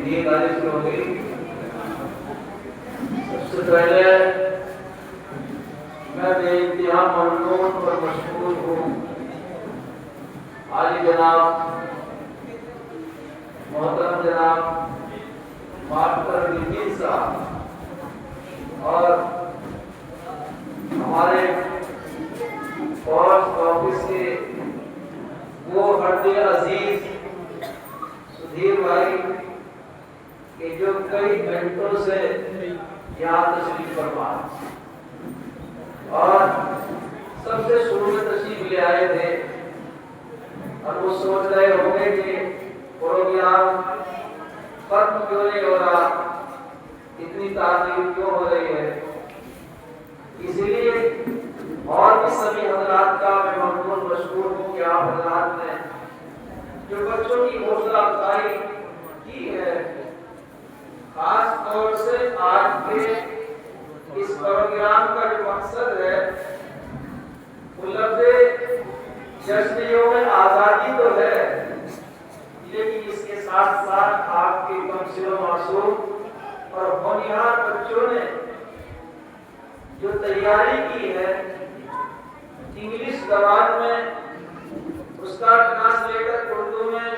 نیند آنے شروع ہو گئی۔ سب سے پہلے میں بے انتہا ممنون اور مشکور ہوں عالی جناب محترم جناب ماسٹر نگین صاحب اور ہمارے فوج آفس کے وہ ہڈ عزیز سدھیر بھائی کہ جو کئی گھنٹوں سے یہاں تشریف فرما اور سب سے شروع میں تشریف لے آئے تھے اور وہ سوچ رہے ہوں گے کہ پروگرام ختم کیوں نہیں ہو رہا، اتنی تعریف کیوں ہو رہی ہے۔ اس لیے اور بھی سبھی حضرات کا میں ممنون مشکور ہوں کہ آپ حضرات نے جو بچوں کی حوصلہ افزائی کی ہے، خاص طور سے آج کے اس پروگرام کا جو مقصد ہے وہ لفظ جشن یوم آزادی تو ہے، لیکن اس کے ساتھ ساتھ آپ کے کمسن و معصوم اور ہونہار بچوں نے جو تیاری کی ہے انگلش زبان میں، اس کا ٹرانسلیٹر اردو میں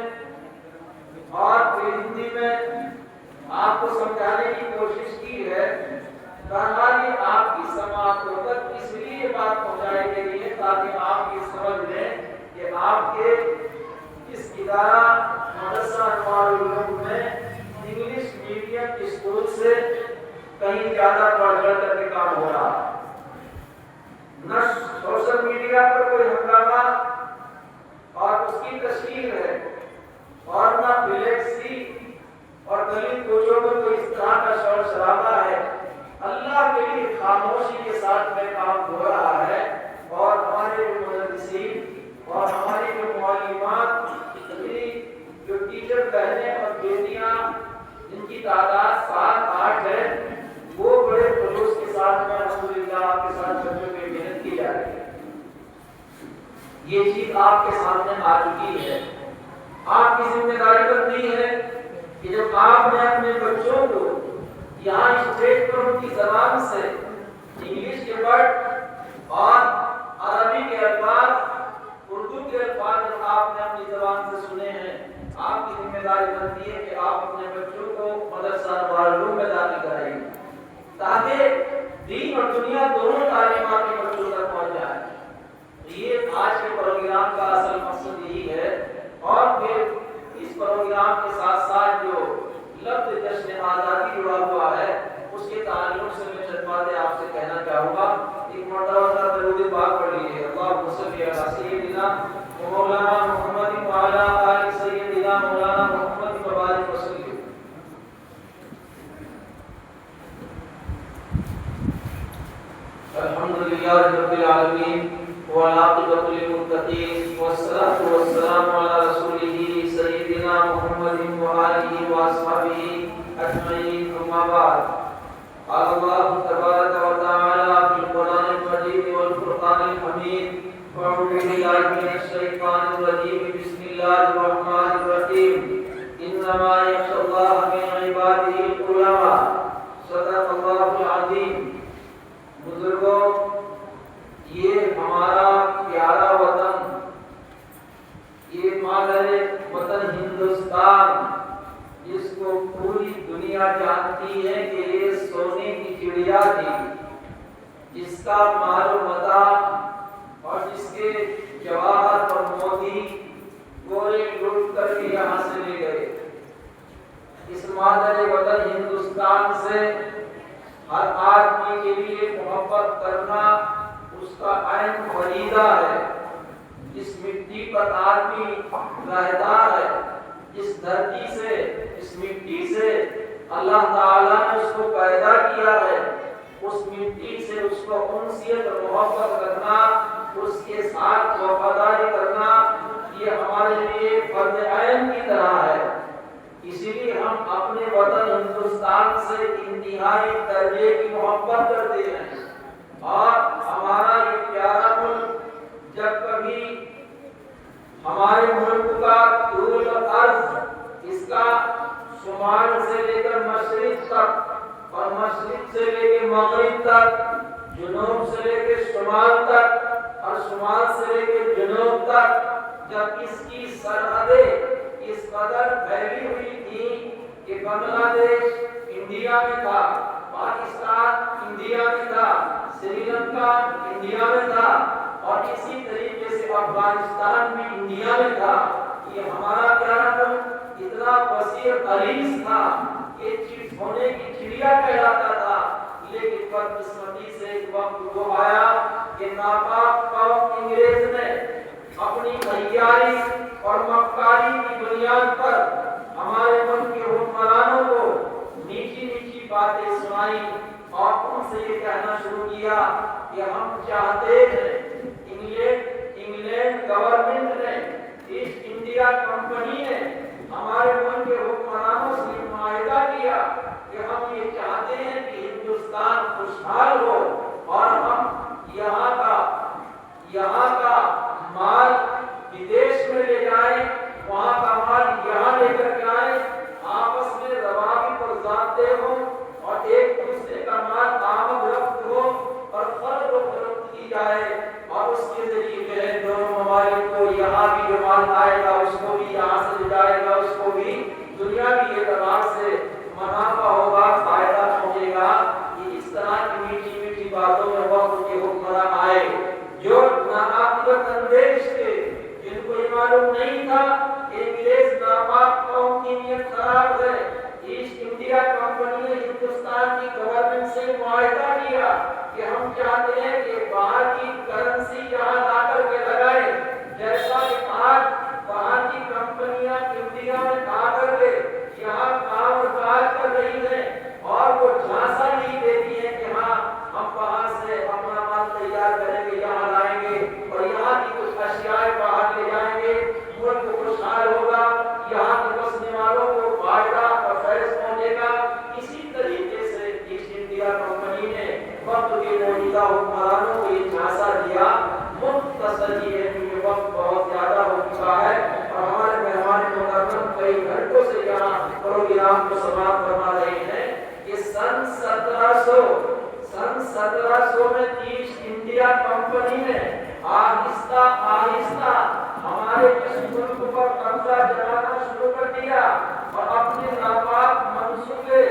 اور پھر ہندی میں آپ کو سمجھانے کی کوشش کی ہے۔ بہرحال یہ آپ کی سماعتوں تک اس لیے بات پہنچائی گئی ہے تاکہ آپ یہ سمجھ لیں کہ آپ کے اس ادارہ مدرسہ انوار العلوم میں انگلش میڈیم اسکول سے کہیں زیادہ بڑھ چڑھ کر کے کام ہو رہا ہے۔ نہ سوشل میڈیا پر کوئی ہنگامہ اور اس کی تشہیر ہے اور نہ فلیکسی اور دلت کوچوں پر کوئی اس طرح کا شور شرابہ ہے۔ اللہ کے لیے خاموشی کے ساتھ میں کام ہو رہا ہے اور ہمارے جو مدرسین اور ہماری جو معلمات جو ٹیچر بہنیں اور بیٹیاں جن کی تعداد 7-8 ہے، وہ بڑے خلوص کے ساتھ میں الحمدللہ آپ کے ساتھ بچوں کی محنت کی جا رہی ہے۔ یہ چیز آپ کے سامنے آ چکی ہے۔ آپ کی ذمہ داری بنتی ہے کہ جب آپ نے اپنے بچوں کو یہاں اسٹیج پر ان کی زبان سے انگلش کے ورڈ اور عربی کے الفاظ، اردو کے الفاظ جب آپ نے اپنی زبان سے سنے ہیں، آپ کی ذمہ داری بنتی ہے کہ آپ اپنے بچوں کو مدرسہ انوار العلوم میں داخل کرائیں تاکہ دین اور دنیا دونوں تعلیمات کے بچوں تک پہنچ جائیں۔ یہ آج کے پروگرام کا اصل مقصد یہی ہے۔ اور پھر اس پروگرام کے ساتھ ساتھ جو لفظ جشن آزادی جڑا ہوا ہے، اس کے تعلق سے میں چند باتیں آپ سے کہنا چاہوں گا۔ ایک مرتبہ ذرا درود پاک پڑھ لیجیے، اللہم صلی علی سیدنا و مولانا محمد و علی آل سیدنا مولانا محمد وبارک وسلم۔ الحمدللہ رب العالمین والعاقبۃ للمتقین والصلاۃ والسلام علی رسولہ سیدنا محمد وآلہ واصحابہ اجمعین، اما بعد۔ قال اللہ تبارک و تعالی فی القرآن المجید والفرقان الحمید، اعوذ باللہ من الشیطان الرجیم، بسم اللہ الرحمن الرحیم، انما یخشی اللہ من عبادہ العلماء، صدق اللہ العظیم۔ بزرگوں، یہ ہمارا پیارا وطن، یہ مادر وطن ہندوستان، جس کو پوری دنیا جانتی ہے کہ یہ سونے کی چڑیا تھی، جس کا مال و متاع اور جس کے جواہر اور موتی گورے لوٹ کر کے یہاں سے لے گئے۔ اس مادر وطن ہندوستان سے ہر آدمی کے لیے محبت کرنا اس کا عین فریضہ ہے۔ اس مٹی پر آدمی رہتا ہے، اس دھرتی سے، اس مٹی سے اللہ تعالیٰ نے اس کو پیدا کیا ہے۔ اس مٹی سے اس کو انسیت اور محبت کرنا، اس کے ساتھ وفاداری کرنا، یہ ہمارے لیے فرض عین کی طرح ہے۔ اسی لیے ہم اپنے وطن ہندوستان سے انتہائی درجے کی محبت کرتے ہیں، اور ہمارا یہ پیارا ملک جب کبھی ہمارے ملک کا طول و عرض، اس کا شمال سے لے کر مشرق تک اور مشرق سے لے کے مغرب تک، جنوب سے لے کے شمال تک اور شمال سے لے کے جنوب تک، جب اس کی سرحدیں اس قدر پھیلی ہوئی تھی کہ بنگلہ دیش انڈیا میں تھا، پاکستان انڈیا میں تھا، سری لنکا انڈیا میں تھا اور اسی طریقے سے افغانستان بھی انڈیا میں تھا، یہ ہمارا پیارا ملک اتنا وسیع عریض تھا کہ چیز ہونے کی چڑیا کہلاتا تھا، لیکن بدقسمتی سے ایک وقت وہ آیا کہ ناپاک قوم انگریز نے اپنی عیاری اور مکاری کی بنیاد پر ہمارے ملک کے حکمرانوں کو نیچی نیچی باتیں سنائی اور ان سے یہ کہنا شروع کیا کہ ہم چاہتے ہیں انگلینڈ گورنمنٹ نے، ایسٹ انڈیا کمپنی نے ہمارے ملک کے حکمرانوں سے معاہدہ کیا کہ ہم یہ چاہتے ہیں کہ ہندوستان خوشحال ہو اور ہم یہاں کا مال بدیش میں لے جائیں، وہاں کا مال یہاں لے کر کے آئیں، آپس میں روابط اور ضابطے ہوں اور ایک دوسرے کا مال آمد رفت ہو اور خرید و فروخت کی جائے اور اس کے ذریعے جو ہے دونوں ممالک کو یہاں بھی جو مال آئے گا اس کو بھی یہاں سے لے جائے گا، اس کو بھی دنیاوی اعتبار سے منافع ہوگا، فائدہ پہنچے گا۔ یہ اس طرح کی میٹھی میٹھی باتوں میں وقت کے حکمران آئے جو ناعاقبت اندیش تھے، جن کو یہ معلوم نہیں تھا کہ انگریز ناپاک قوم کی نیت خراب ہے۔ ایسٹ انڈیا کمپنی نے ہندوستان کی گورنمنٹ سے معاہدہ کیا کہ ہم چاہتے ہیں کہ باہر کی کرنسی یہاں لا کر کے لگائیں، جیسا کہ آج باہر کی کمپنیاں انڈیا میں آ کر کے یہاں کام و کاج کر رہی ہیں اور وہ جھانسا نہیں دیتی ہیں کہ ہاں ہم باہر سے اپنا مال تیار کریں گے، یہاں لائیں گے اور یہاں کی کچھ اشیاء باہر لے جائیں گے، ملک خوشحال ہوگا، یہاں کے بسنے والوں کو فائدہ اور فیض پہنچے گا۔ اسی طریقے سے ایسٹ انڈیا کمپنی نے وقت کے موجودہ حکمرانوں کو یہ جھانسا دیا۔ مختصر یہ ہے کہ یہ وقت بہت زیادہ ہو چکا ہے اور ہمارے مہمان مکرم کئی گھنٹوں سے یہاں پروگرام کو سماعت فرما رہے ہیں کہ سن 1700 میں ایسٹ انڈیا کمپنی نے آہستہ آہستہ ہمارے اس ملک پر قبضہ جمانا شروع کر دیا اور اپنے ناپاک منصوبے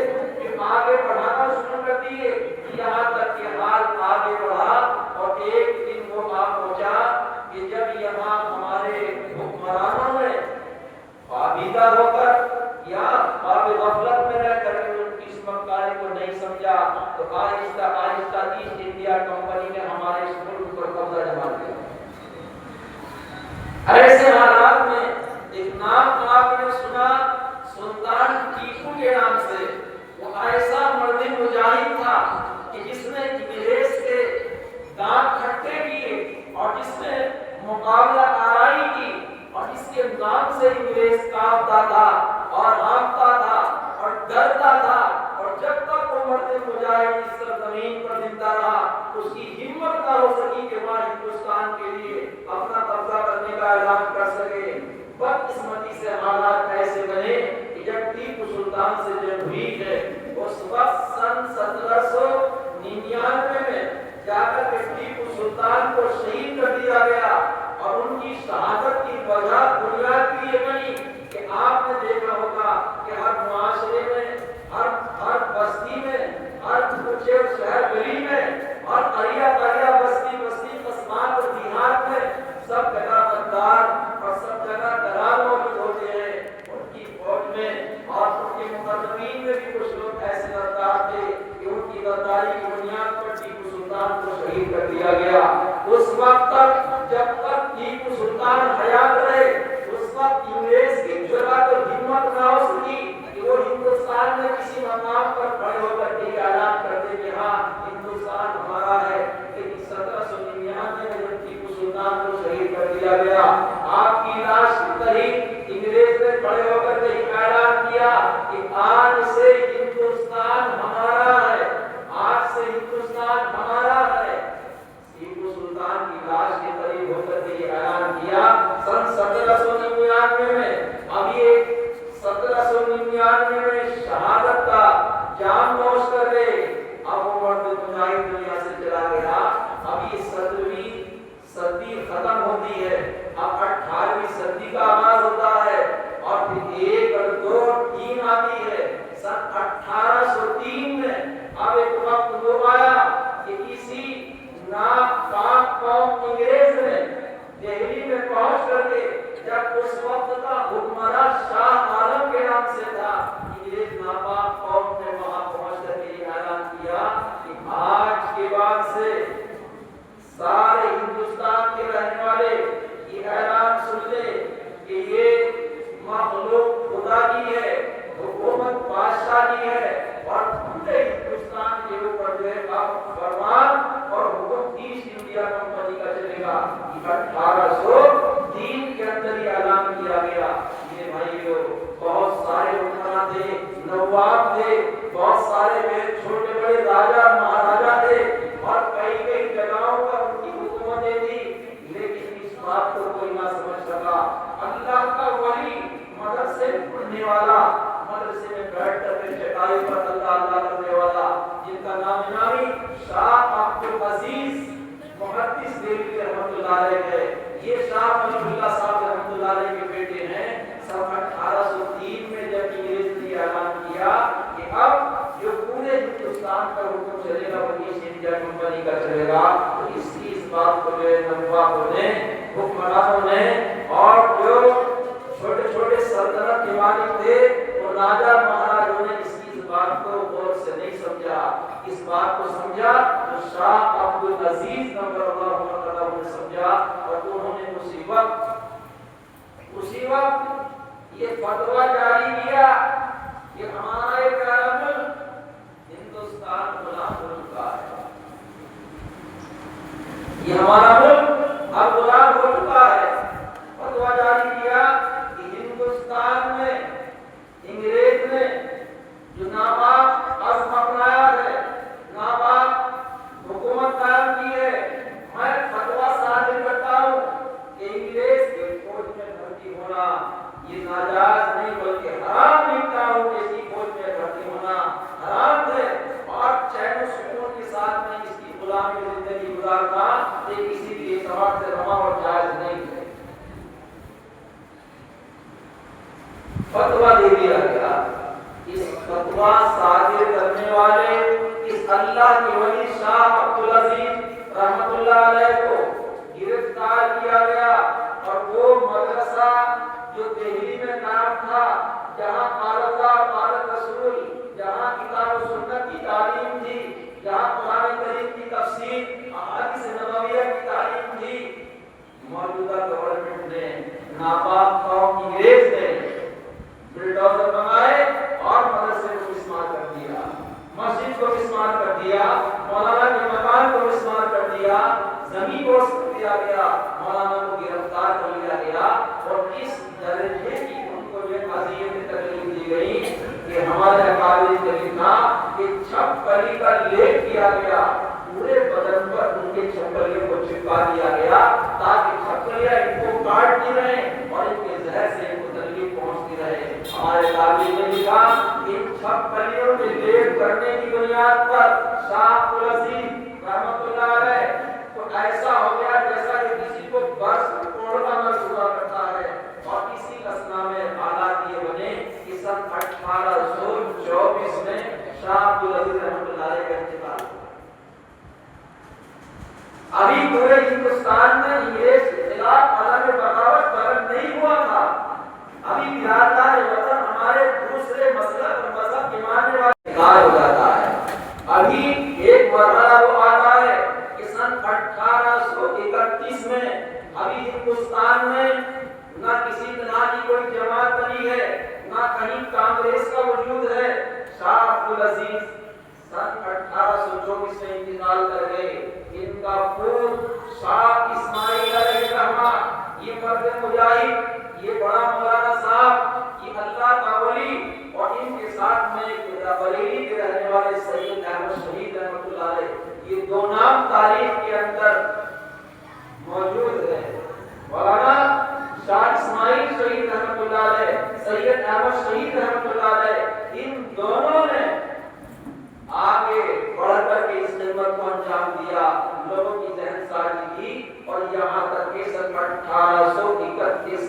آگے بڑھانا شروع کر دیے، یہاں تک کہ حال آگے بڑھا اور ایک دن وہ پہنچا کہ جب یہاں ہمارے حکمرانوں نے پابندہ ہو کر یا باب غفلت میں رہ کر ان کی اس مکاری کو نہیں سمجھا تو آہستہ آہستہ ایسٹ انڈیا کمپنی نے ہمارے اس ملک پر قبضہ جما لیا۔ ایسے حالات میں ایک نام آپ نے سنا سلطان ٹیپو کے نام سے، وہ ایسا مرد مجاہد تھا کہ جس نے انگریز کے دانت کھٹے کیے اور جس نے مقابلہ آرائی کی اور جس کے نام سے انگریز کانپتا تھا اور ہانپتا تھا اور ڈرتا تھا، اور جب تک وہ مرد مجاہد اس سرزمین پر زندہ رہا اس کی ہمت نہ ہو سکی کہ وہ ہندوستان کے لیے اپنا قبضہ کرنے کا اعلان کر سکے۔ بدقسمتی سے حالات ایسے بنے کہ جب ٹیپو سلطان سے جنگ ہوئی ہے اس وقت سن 1799 میں جا کر کے ٹیپو سلطان کو شہید کر دیا گیا اور ان کی شہادت کی وجہ بنیاد بھی یہ بنی کہ آپ نے دیکھا ہوگا کہ ہر معاشرے میں، ہر بستی میں، ہر کوچے اور شہر گلی میں، ہر قریہ بستی قصبات اور دیہات میں سب جگہ غدار اور سب جگہ دلال موجود ہوتے ہیں۔ ان کی فوج میں اور ان کے مقدمین میں بھی کچھ لوگ ایسے غدار تھے کہ ان کی غداری کی بنیاد پر ٹیپو سلطان کو شہید کر دیا گیا۔ اس وقت تک جب تک ٹیپو سلطان حیات رہے اس وقت انگریز کی جرأت اور ہمت نہ ہو سکی کہ وہ ہندوستان میں کسی مقام پر کھڑے ہو کر یہ اعلان کرتے کہ ہاں ہندوستان ہمارا ہے۔ لیکن 1799 میں جب ٹیپو سلطان کو شہید کر دیا گیا، آپ کی لاش کی طرح انگریز نے کھڑے ہو کر یہ اعلان کیا کہ آج سے ہندوستان ہمارا ہے، آج سے ہندوستان ہمارا ہے۔ ٹیپو سلطان کی لاش کے قریب ہو کر یہ اعلان کیا۔ سن 1803 کے اندر یہ اعلان کیا گیا. یہ بھائیو بہت سارے حکمراں تھے، نواب تھے، بہت سارے چھوٹے بڑے راجا مہاراجا تھے اور کئی کئی جگہوں پر ان کی حکومتیں تھی، لیکن اس بات کو کوئی نہ سمجھ سکا. اللہ کا ولی، مدرسے میں پڑھنے والا، مدرسے میں بیٹھ کر کے چٹائی پر اللہ اللہ کرنے والا، جن کا نام نامی شاہ عبد العزیز محدث دہلوی رحمۃ اللہ علیہ ہے. یہ شاہ ولی اللہ صاحب رحمۃ اللہ علیہ کے بیٹے ہیں. سن 1803 میں جب انگریز نے اعلان کیا کہ اب جو پورے ہندوستان پر حکم چلے گا وہ ایسٹ انڈیا کمپنی کا چلے گا، تو اس بات کو جو ہے نوابوں نے، حکمرانوں نے اور جو چھوٹے چھوٹے سلطنت کے مالک تھے اور راجا مہاراجوں نے اس بات کو غور سے نہیں سمجھا. اس بات کو سمجھا تو شاہ عبد العزیز نور اللہ تعالیٰ نے سمجھا اور انہوں نے اسی وقت یہ فتویٰ جاری کیا کہ ہمارا ایک پیارا ملک ہندوستان غلام ہو چکا ہے، یہ ہمارا ملک اب غلام ہو چکا ہے. فتویٰ جاری کیا کہ ہندوستان میں انگریز نے جو ناپاک عزم اپنایا ہے، ناپاک حکومت قائم کی ہے، میں فتویٰ صادر کرتا ہوں کہ انگریز کے فوج میں بھرتی ہونا یہ ناجائز نہیں بلکہ حرام لکھتا ہوں کہ اس کی فوج میں بھرتی ہونا حرام ہے، اور چین و سکون کے ساتھ میں اس کی غلامی زندگی گزارنا یہ کسی بھی اعتبار سے روا اور جائز نہیں ہے. فتویٰ دے دیا گیا. اس فتویٰ صادر کرنے والے اس اللہ کے ولی شاہ عبد العزیز رحمۃ اللہ علیہ کو گرفتار کیا گیا اور وہ مدرسہ جو دہلی میں قائم تھا، جہاں قال اللہ قال رسول، جہاں کتاب و سنت کی تعلیم تھی، جہاں قرآن کریم کی تفسیر، احادیث نبویہ کی تعلیم تھی، موجودہ گورنمنٹ نے، ناپاک قوم انگریز نے بلڈوزر منگائے اور مدرسے کو مسمار کر دیا، مسجد کو مسمار کر دیا، مولانا کے مکان کو مسمار کر دیا، زمین کو دیا گیا، مولانا کو گرفتار کر لیا گیا اور اس درجے کی ان کو یہ اذیت تکلیف دی گئی کہ ہمارے اکابر نے لکھا کہ چھپکلی کا لیپ کیا گیا، پورے بدن پر ان کے چھپکلیوں کو چپکا دیا گیا تاکہ چھپکلیاں ان کو کاٹتی رہیں اور ان کے زہر سے ان کو تکلیف پہنچتی رہے. ہمارے قابل نے لکھا ان چھپکلیوں میں لیپ کرنے کی بنیاد پر شاہ عبد العزیز رحمۃ اللہ علیہ تو ایسا ہو گیا جیسا کہ کسی کو برس توڑنا نہ ہوا کرتا ہے. اور اسی اسنا میں حالات یہ بنے کہ سن 1824 میں شاہ عبد العزیز رحمۃ اللہ علیہ کا انتقال ہوا. ابھی پورے ہندوستان میں انگریز کے خلاف عالم بغاوت بلند نہیں ہوا تھا. ابھی بلادار وطن ہمارے دوسرے مسلک اور مذہب کے ماننے والے انکار ہو جاتا ہے. ابھی ایک مرحلہ وہ آتا ہے کہ سن 1831 میں ابھی ہندوستان میں نہ کسی طرح کی کوئی جماعت بنی ہے، نہ کہیں کانگریس کا وجود ہے. شاہ عبد العزیز سن 1824 میں انتقال کر گئے. ان کا پوت شاہ اسماعیل علیہ الرحمہ، یہ مرد مجاہد، یہ بڑا مولانا صاحب، یہ اللہ کا ولی، اور ان کے ساتھ میں بریلی کے رہنے والے سید احمد شہید رحمۃ اللہ علیہ، یہ دو نام تاریخ کے اندر موجود ہیں. مولانا شاہ اسماعیل شہید رحمۃ اللہ علیہ، سید احمد شہید رحمۃ اللہ علیہ، ان دونوں نے آگے بڑھ کر کے اس خدمت کو انجام دیا، لوگوں کی ذہن سازی کی اور یہاں تک کہ سن 1831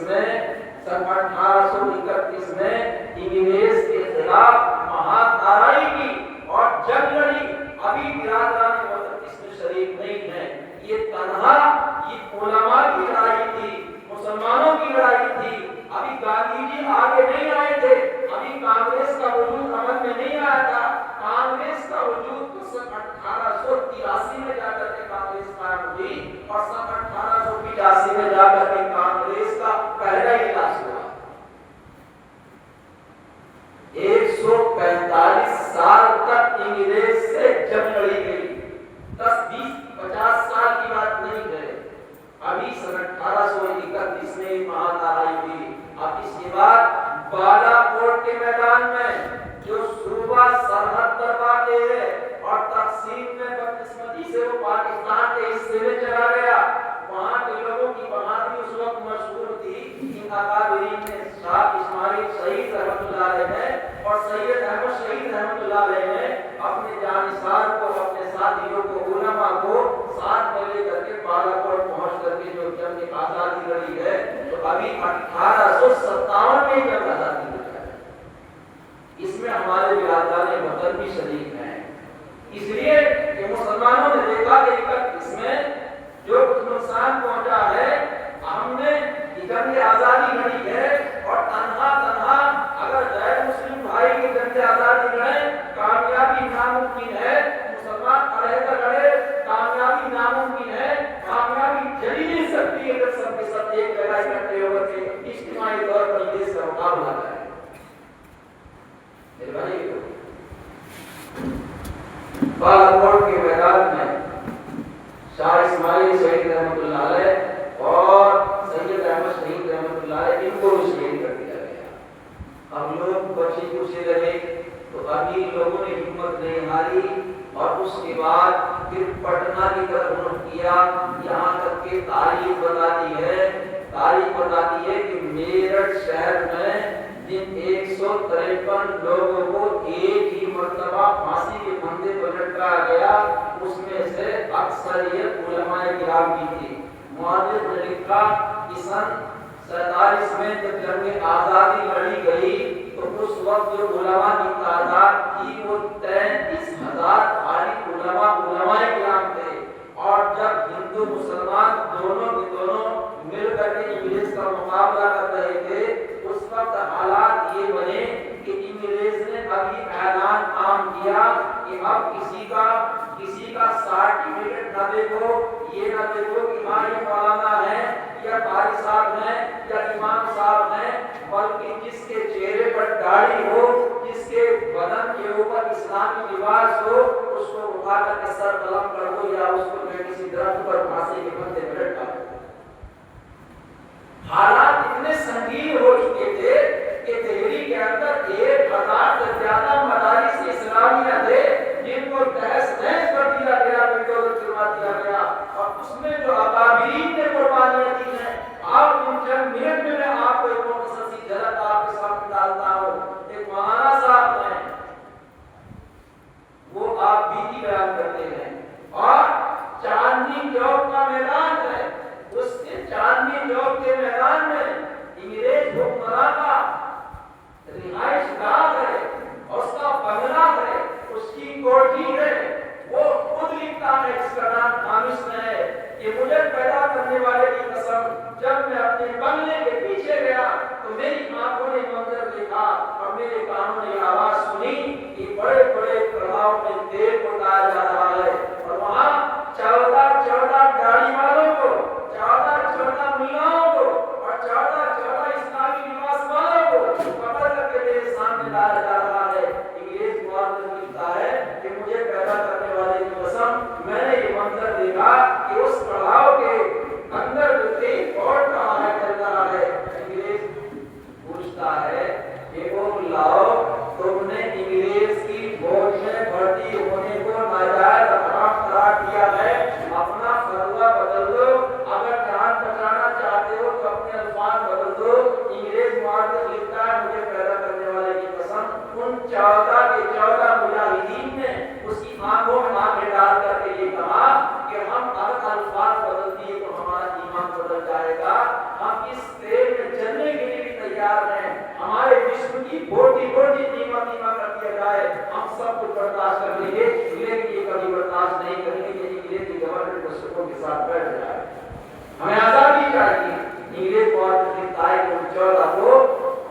میں انگریز کے خلاف مہادھارائی کی اور جنگ لڑی. ابھی برادران وطن اس میں شریک نہیں ہیں. یہ تنہا یہ علماء کی لڑائی تھی، مسلمانوں کی لڑائی تھی. ابھی گاندھی جی آگے نہیں آئے تھے، ابھی کانگریس کا وجود عمل میں نہیں آیا تھا. کانگریس کا وجود سن 1883 میں جا کر کے کانگریس قائم ہوئی اور سن 1885 میں جا کر کے کانگریس کا پہلا اجلاس ہوا. کے میدان میں جو صوبہ سرحد پر واقع ہے اور تقسیم میں بدقسمتی سے وہ پاکستان کے حصے میں چلا گیا، وہاں کے لوگوں کی بہادری اس وقت مشہور تھی۔ ان اکابرین نے شاہ اسماعیل شہید رحمۃ اللہ علیہ اور سید احمد شہید رحمۃ اللہ علیہ نے اپنے جانثار کو، اپنے ساتھیوں کو، علماء کو ساتھ میں لے کر کے بالاکوٹ پہنچ کر کے جو جنگ آزادی لڑی ہے، تو ابھی 1857 میں جنگ آزادی لڑی ہے، اس میں ہمارے برادران وطن بھی شریک ہیں۔ اس لیے کہ مسلمانوں نے دیکھا کہ اس میں جو کچھ نقصان پہنچا ہے، ہم نے جنگ آزادی لڑی ہے اور تنہا اگر غیر مسلم بھائی کی جنگ آزادی لڑیں کامیابی ناممکن ہے، مسلمان علیحدہ لڑے کامیابی ناممکن ہے، کامیابی چلی نہیں سکتی اگر سب کے سب ایک جگہ اکٹھے ہو کر کے اجتماعی طور پر اس کا مقابلہ کریں۔ میرے بھائی بالاکوٹ کے میدان میں شاہ اسماعیل شہید رحمۃ اللہ علیہ اور سید احمد شہید رحمۃ اللہ علیہ ان کو بھی شہید کر دیا گیا۔ ہم لوگ بچے پوچھے رہے تو ابھی لوگوں نے ہمت نہیں ہاری اور اس کے بعد پھر پٹنہ کی طرف رخ کیا، یہاں تک کہ تاریخ بتاتی ہے کہ میرٹھ شہر میں جن 153 لوگوں کو ایک ہی مرتبہ پھانسی کے پھندے پر لٹکایا گیا، اس میں سے اکثریت علماء کرام کی تھی۔ مؤرخ نے لکھا کہ سن 47 میں جب جنگ آزادی لڑی گئی تو اس وقت جو علماء کی تعداد تھی وہ 33,000 خالی علماء کرام تھے، اور جب ہندو مسلمان دونوں کے دونوں مل کر کے انگریز کا مقابلہ کر رہے تھے، اس وقت حالات یہ بنے کہ انگریز نے ابھی اعلان عام کیا کہ اب کسی کا سرٹیفکیٹ نہ دیکھو، یہ نہ دیکھو کہ ہاں یہ مولانا ہے یا قاری صاحب ہیں یا امام صاحب ہیں، بلکہ جس کے چہرے پر داڑھی ہو، جس کے بدن کے اوپر اسلامی لباس ہو، اس کو اٹھا کر کے سر قلم کر دو یا اس کو کسی درخت پر پھانسی کے پھندے پر لٹکا دو۔ حالات اتنے سنگین ہو چکے تھے کہ دہلی کے اندر 1,000 سے زیادہ مدارس اسلامیہ تھے جن کو تہس نہس کر دیا گیا، بلڈوزر چلوا دیا گیا، اور اس میں جو اکابرین نے قربانیاں دی ہیں، آپ ان چند منٹ میں آپ کو ایک مختصر سی جھلک آپ کے سامنے ڈالتا ہوں۔ ایک مولانا صاحب ہیں، وہ آپ بیتی بیان کرتے ہیں، اور چاندنی چوک کا میدان ہے، اس کے چاندنی چوک کے میدان میں انگریز حکمراں کا رہائش گاہ ہے، اس کا بنگلہ ہے، اس کی کوٹھی ہے، وہ خود لکھتا ہے، اس کا نام خامس ہے کہ مجھے پیدا کرنے والے کی قسم، جب میں اپنے بنگلے کے پیچھے گیا تو میری آنکھوں نے منظر دیکھا اور میرے کانوں نے آواز سنی کہ بڑے بڑے پردھاؤں میں تیل اٹھایا جا رہا ہے، اور وہاں 14 گاڑی والوں کو، 14 میلاؤں کو اور 14 اسلامی لباس والوں کو پکڑ کر کے میرے سامنے لایا جا رہا ہے۔ انگریز مؤرخ لکھتا ہے کہ مجھے پیدا کرنے والے کی قسم، میں نے یہ منظر دیکھا کہ اس پڑاؤ کے اندر جو تیز پھوٹ رہا ہے، چل رہا ہے۔ انگریز پوچھتا ہے کہ او لاؤ، تم نے انگریز کی فوج میں بھرتی ہونے کو ناجائز حرام قرار دیا ہے، اپنا فتویٰ بدل دو، اگر جان بچانا چاہتے ہو تو اپنے الفاظ بدل دو۔ انگریز مؤرخ لکھتا ہے مجھے پیدا کرنے والے کی قسم، ان 14 کے 14 مجاہدین نے اس کی آنکھوں میں آنکھیں ڈال کر کے یہ کہا کہ ہم اگر الفاظ بدل دیے تو ہمارا ایمان بدل جائے گا، ہم اس تیل میں چلنے کے لیے بھی تیار ہیں، ہمارے جسم کی بوٹی نیما کر دیا جائے، ہم سب کچھ برداشت کر لیں گے، لیکن یہ کبھی برداشت نہیں کریں گے کہ انگریز کی گورنمنٹ مشرقوں کے ساتھ بیٹھ جائے۔ ہمیں آزادی چاہیے۔ انگریز مؤرخ لکھتا ہے کہ 14 کو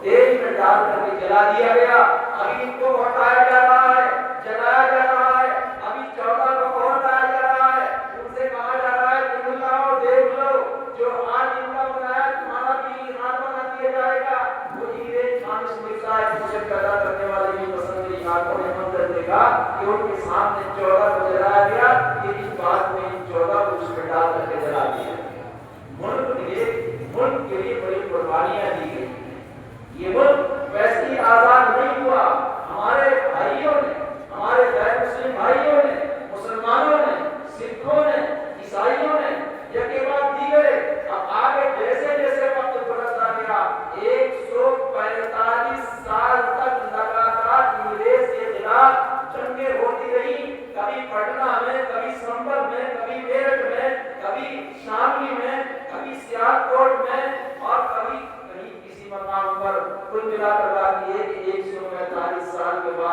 تیل میں ڈال کر کے جلا دیا گیا، ابھی ان کو ہٹایا جا رہا ہے، جلایا جا رہا ہے، ابھی 14 کو ہٹایا جا رہا ہے، ان سے کہا جا رہا ہے تم لاؤ دیکھ لو، جو آج ان کا بنایا تمہارا بھی ایمان بنا دیا جائے گا۔ وہ انگریز خامس لکھتا ہے کہ مجھے پیدا کرنے والے کی قسم، میری آنکھوں نے منظر دیکھا کہ ان کے سامنے 14 کو جلایا گیا، کہ اس بات میں ان 14 کو اس میں ڈال کر کے جلا دیا گیا۔ ملک کے لیے بڑی قربانیاں دی گئی، یہ ملک ویسے ہی آزاد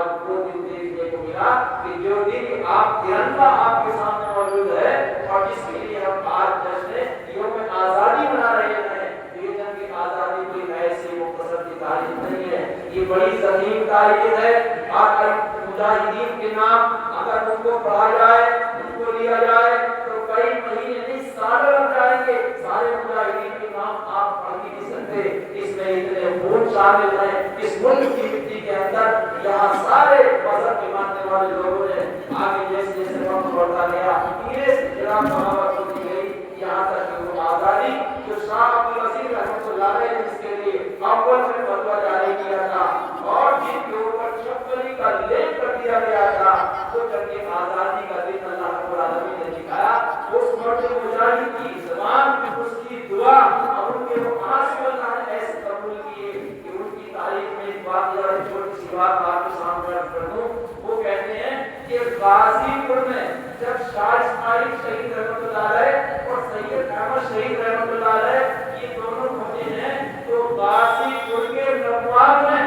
آج وہ دن دیکھنے کو ملا کہ جو دن آپ ترنگا آپ کے سامنے موجود ہے اور جس کے لیے ہم آج جشن یوم آزادی منا رہے ہیں، یہ جنگ آزادی کوئی ایسی مختصر کی تاریخ نہیں ہے، یہ بڑی ضخیم تاریخ ہے۔ آج مجاہدین کے نام اگر ان کو پڑھا جائے، ان کو لیا جائے تو کئی مہینے نہیں سال لگ جائیں گے۔ سارے مجاہدین کے نام آپ پڑھ نہیں سکتے، اس میں اتنے خون شامل ہیں اس ملک کی مٹی کے اندر۔ یہاں سارے مذہب کے ماننے والے لوگوں نے آگے جیسے جیسے وقت بڑھتا گیا دھیرے سے جناب بغاوت ہوتی گئی، یہاں تک کہ وہ آزادی جو شاہ عبد العزیز رحمۃ اللہ علیہ نے جس کے لیے اول میں فتویٰ جاری کیا تھا اور جن کے اوپر چھپکلی کا لیپ کر دیا گیا تھا، وہ جنگ آزادی کا دن اللہ رب العالمین نے دکھایا۔ اس مرد مجاہد کی زبان، اس کی دعا اور ان کے آنسو اللہ نے ایسے قبول کیے کہ ان کی تاریخ میں ایک بات یا ایک چھوٹی سی بات آپ کے سامنے عرض کر دوں۔ وہ کہتے ہیں کہ غازی پور میں جب شاہ اسماعیل شہید رحمۃ اللہ علیہ اور سید احمد شہید رحمۃ اللہ علیہ یہ دونوں پہنچے ہیں تو غازی پور کے نواب نے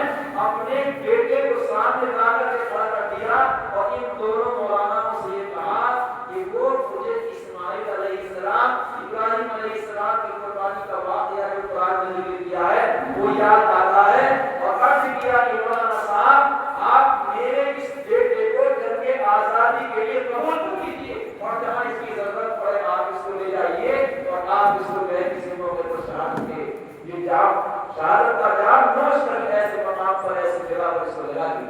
اپنے بیٹے کو سامنے لا کر کے کھڑا کر دیا اور ان دونوں مولانا سے یہ کہا کہ وہ مجھے اسماعیل علیہ السلام ابراہیم علیہ السلام کی قربانی کا واقعہ جو قرآن میں ذکر کیا ہے وہ یاد آتا ہے، اور عرض کیا کہ مولانا صاحب آپ میرے اس بیٹے کو جنگ آزادی کے لیے قبول کیجیے اور جہاں اس کی ضرورت پڑے آپ اس کو لے جائیے اور آپ اس کو کسی موقع پر شہادت دیں۔ یہ جام شہادت کا جام نوش کر کے ایسے مقام پر ایسی جگہ پر اس کو لگا دی۔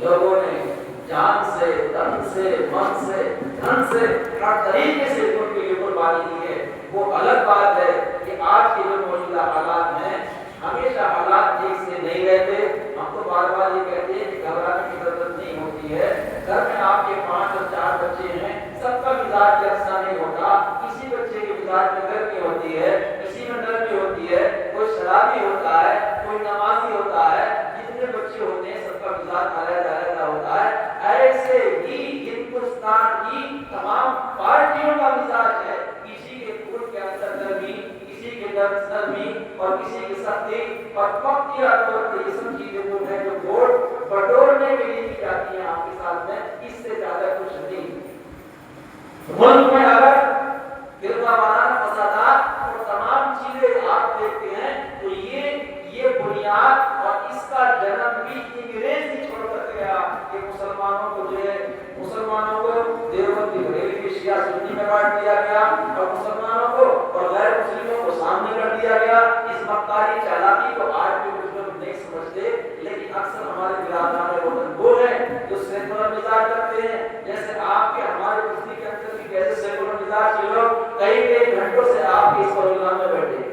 لوگوں نے جان سے، تن سے، من سے، دھن سے، ہر طریقے سے ان کے لیے قربانی دی ہے۔ وہ الگ بات ہے کہ آج کے جو موجودہ حالات ہیں ہمیشہ حالات ایک سے نہیں رہتے۔ ہم تو بار بار یہ کہتے ہیں کہ گھبرانے کی ضرورت نہیں ہوتی ہے۔ گھر میں آپ کے 5 اور 4 بچے ہیں، سب کا مزاج یکساں نہیں ہوتا، کسی بچے کے مزاج میں گرمی ہوتی ہے، کسی میں نرمی ہوتی ہے، کوئی شرابی ہوتا ہے، کوئی نمازی ہوتا ہے، جتنے بچے ہوتے ہیں سب کا مزاج علیحدہ علیحدہ ہوتا ہے۔ ایسے ہی ہندوستان کی تمام پارٹیوں کا مزاج ہے، کسی کے خون کے اندر نرمی، کسی کے درد نرمی اور کسی کی سختی، اور وقتیہ طور پر یہ سب چیزیں وہ ہیں جو ووٹ بٹورنے کے لیے کی جاتی ہیں آپ کے ساتھ میں، اس سے زیادہ کچھ نہیں۔ ملک میں اگر فرقہ وارانہ فسادات اور تمام چیزیں آپ دیکھتے ہیں تو یہ بنیاد اور اس کا جنم بھی انگریز ہی چھوڑ کر گیا کہ مسلمانوں کو جو ہے مسلمانوں کو دیوبندی بریلوی شیعہ سنی میں بانٹ دیا گیا اور مسلمانوں کو اور غیر مسلموں کو سامنے کر دیا گیا۔ اس مکاری چالاکی کو آج بھی کچھ لوگ نہیں سمجھتے، لیکن اکثر ہمارے برادران وطن وہ ہیں جو سیکولر مزاج رکھتے ہیں، جیسے آپ کے ہمارے بستی کے اندر بھی کیسے سیکولر مزاج کے لوگ کئی گھنٹوں سے آپ کے اس پروگرام میں بیٹھے ہیں۔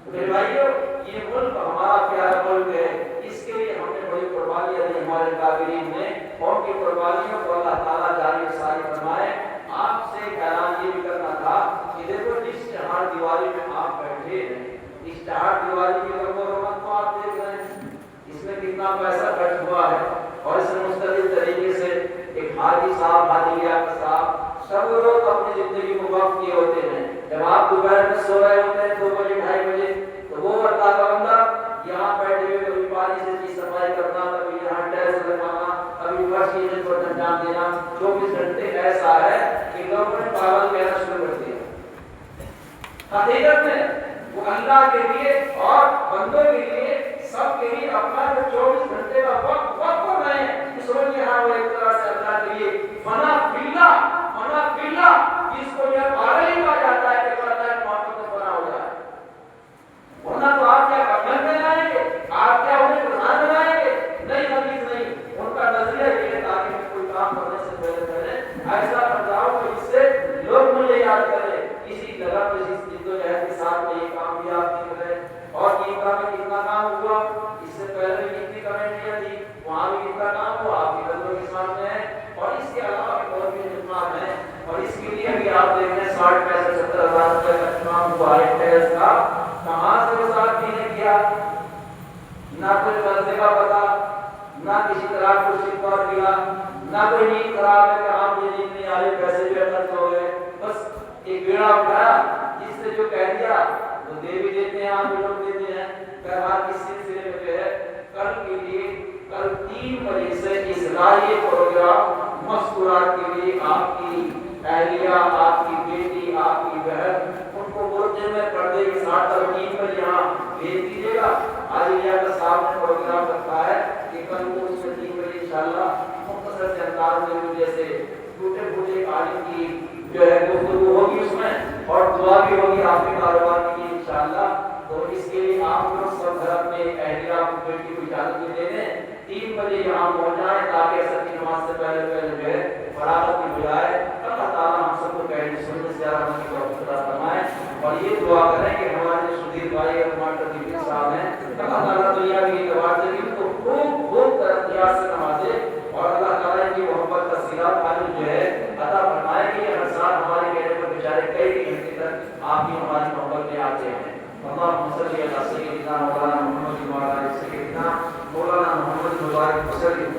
میرے بھائیو، یہ ملک ہمارا پیارا ملک ہے، اس کے لیے ہم نے بڑی قربانیاں دی ہمارے کافرین نے، اور کی قربانیوں کو اللہ تعالیٰ جاری و ساری فرمائے۔ آپ سے ایک اعلان یہ بھی کرنا تھا کہ دیکھو جس چہار دیواری میں آپ بیٹھے ہیں، اس چہار دیواری کی رنگ و رونق کو آپ دیکھ رہے ہیں، اس میں کتنا پیسہ خرچ ہوا ہے، اور اس میں مختلف طریقے سے ایک حاجی صاحب، حاجی لیاقت صاحب سب لوگ اپنی زندگی کو وقف کیے ہوتے ہیں۔ جب آپ دوپہر میں سو رہے ہوتے ہیں 2 بجے 2:30 بجے تو وہ اللہ کا بندہ یہاں بیٹھے ہوئے کبھی پانی سے کی صفائی کرنا، کبھی یہاں ٹیرس لگانا، کبھی فرش کی کو انجام دینا، 24 گھنٹے ایسا ہے کہ لوگوں نے پاگل کہنا شروع کر دیا۔ حقیقت میں وہ اللہ کے لیے اور بندوں کے لیے سب کے لیے اپنا جو 24 گھنٹے کا وقت کر رہے ہیں، اس وقت یہاں وہ ایک طرح سے اللہ کے لیے فنا فیلا جس کو یہ پاگل ہی کہا جاتا ہے کہ اللہ کی محبت میں فنا ہو جائے، ورنہ تو آپ کیا کمل بنائیں گے، آپ کیا انہیں پردھان بنائیں گے؟ نہیں، حدیث نہیں۔ ان کا نظریہ یہ ہے تاکہ میں کوئی کام کرنے سے پہلے ایسا کر جاؤں کہ اس سے لوگ مجھے یاد کریں، اسی طرح اس جدوجہد کے ساتھ میں یہ کام بھی آپ نہیں کریں، اور یہ کام میں کتنا کام ہوا، اس سے پہلے بھی کتنی کمیٹیاں تھی، وہاں بھی کتنا کام ہوا، آپ کی نظروں کے سامنے ہے، اور اس کے علاوہ بھی اور بھی اہتمام ہے، اور اس کے لیے بھی آپ دیکھ رہے ہیں 60 پیسے 70 ہزار روپے کا اہتمام ہوا ہے ٹیرس کا، کہاں سے وہ ساتھ بھی نہیں کیا، نہ کوئی مسئلے کا پتا، نہ کسی طرح کو شکوہ دیا، نہ کوئی نیند خراب ہے کہ آپ یہ نیند نہیں آ رہے، پیسے بھی خرچ ہو گئے، بس ایک بیڑا اٹھایا، جس نے جو کہہ دیا وہ دے بھی دیتے ہیں، آپ بھی لوگ دیتے ہیں۔ بہرحال اس سلسلے میں جو ہے کل کے لیے کل 3 بجے سے اصلاحی پروگرام مذکورات کے لیے آپ کی اہلیہ، آپ کی بیٹی، آپ کی بہن ان کو بولتے میں پردے کے ساتھ 3 بجے یہاں بھیج دیجیے گا۔ عالیہ کا صاحب نے پروگرام رکھا ہے کہ کل کو اس میں 3 بجے انشاءاللہ مختصر سے انداز میں جیسے ٹوٹے پھوٹے عالم کی جو ہے گفتگو ہوگی اس میں، اور دعا بھی ہوگی آپ کے کاروبار کے لیے انشاءاللہ۔ تو اس کے لیے آپ لوگ سب گھر اپنے اہلیہ بیٹی کو اجازت دے دیں 3 بجے یہاں پہنچ جائیں تاکہ عصر کی نماز سے پہلے جو ہے فراغت کی بجائے اللہ تعالیٰ ہم سب کو پہلی سنت سے زیادہ ہونے کی توفیق عطا فرمائے، اور یہ دعا کریں کہ ہمارے سدیر بھائی اور ہمارے طبیب صاحب ہیں اللہ تعالیٰ دنیا کے اعتبار سے بھی تو خوب خوب ترقیات سے نوازے، اور اللہ تعالیٰ کی محبت کا سیراب عالم جو ہے عطا فرمائے کہ ہر سال ہمارے کہنے پر بیچارے کئی گھنٹے تک آپ کی ہماری محبت میں آتے ہیں۔ اللهم صل على سيدنا مولانا محمد وعلى ال سيدنا مولانا محمد وبارك وسلم۔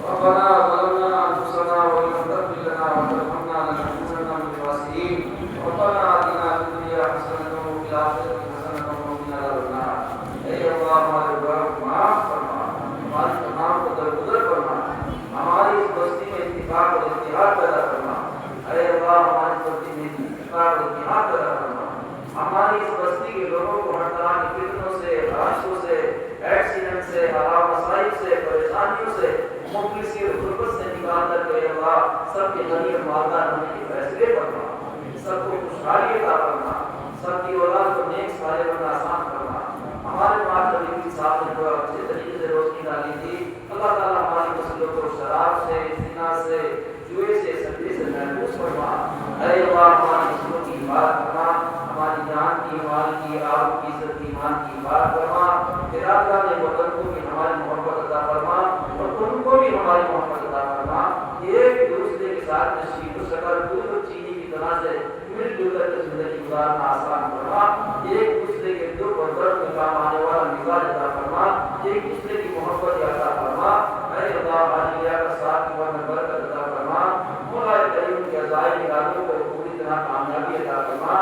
ربنا ظلمنا انفسنا وان لم تغفر لنا وترحمنا لنكونن من الخاسرين، ربنا آتنا في الدنيا حسنة وفي الآخرة حسنة وقنا عذاب النار۔ اے اللہ ہمارے گناہ کو معاف فرما، ہماری تمام کو درگزر فرما، ہماری اس بستی میں اتفاق اور اتحاد پیدا فرما۔ اے اللہ ہماری بستی میں اتفاق اور اتحاد پیدا فرما، ہماری اس بستی کے لوگوں کو ہر طرح کی فتنوں سے، حادثوں سے، ایکسیڈنٹ سے، حرام مسائل سے، پریشانیوں سے، مفلسی اور غربت سے نکال کر کے اللہ سب کے غنی اور مالدار ہونے کے فیصلے فرما، سب کو خوشحالی عطا فرما، سب کی اولاد کو نیک صالح بننا آسان فرما۔ ہمارے ماں نبی صاحب نے بڑا اچھے طریقے سے روشنی ڈالی تھی، اللہ تعالیٰ ہماری نسلوں کو شراب سے، زنا سے، جوئے سے، سجدے سے محفوظ فرما۔ اے اللہ ہماری نسلوں کی حفاظت فرما، ہماری جان کی، مال کی، آب کی، عزت کی، ایمان کی حفاظت فرما۔ تیرا نے وطن کو بھی ہماری محبت عطا فرما اور ان کو بھی ہماری محبت عطا فرما۔ ایک دوسرے کے ساتھ نشید و شکر دودھ اور چینی کی طرح سے مل جل کر کے زندگی گزارنا آسان فرما۔ ایک دوسرے کے دکھ اور درد میں کام آنے والا مزاج عطا فرما، ایک دوسرے کی محبت عطا فرما۔ اے اللہ عالیہ کا ساتھ میں برکت عطا فرما، مولا کریم کے عزائم ارادوں کو پوری طرح کامیابی عطا فرما۔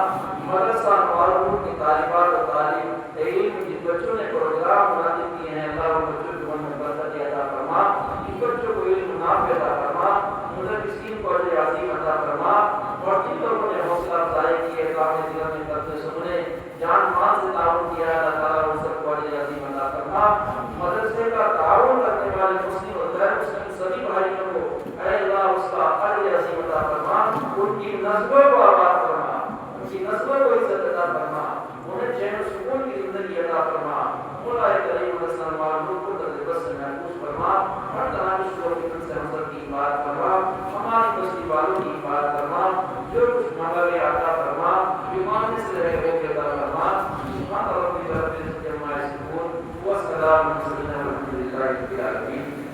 مدرسہ معلوم کی طالبات اور تعلیم علم جن بچوں نے پروگرام منعقد کیے ہیں اللہ ان بچوں کو من میں برکت عطا فرما، ان بچوں کو علم نافع عطا فرما، مدرسین کو اجر عظیم عطا فرما، اور جن لوگوں نے حوصلہ افزائی کی ہے کام دل میں کرتے سننے جان مان سے تعاون کیا ہے اللہ تعالیٰ ان سب کو اجر عظیم عطا فرما۔ مدرسے کا تعاون کرنے والے مسلم اور غیر مسلم سبھی بھائیوں کو اے اللہ اس کا اجر عظیم عطا فرما، ان کی نسلوں کو آباد فرما، ان کی نسلوں کو عزت عطا فرما، انہیں چین و سکون کی زندگی عطا فرما۔ مولا کریم حسن معلوم کو تجربت سے محفوظ فرما، ہر طرح کی شروع فتن سے ہم سب کی حفاظت فرما، ہماری بستی والوں کی حفاظت فرما، جو کچھ مانگا گیا عطا فرما، جو مانگنے سے رہے وہ بھی عطا فرما۔ سبحان ربک رب العزت عما یصفون والسلام علی المرسلین والحمد للہ رب العالمین۔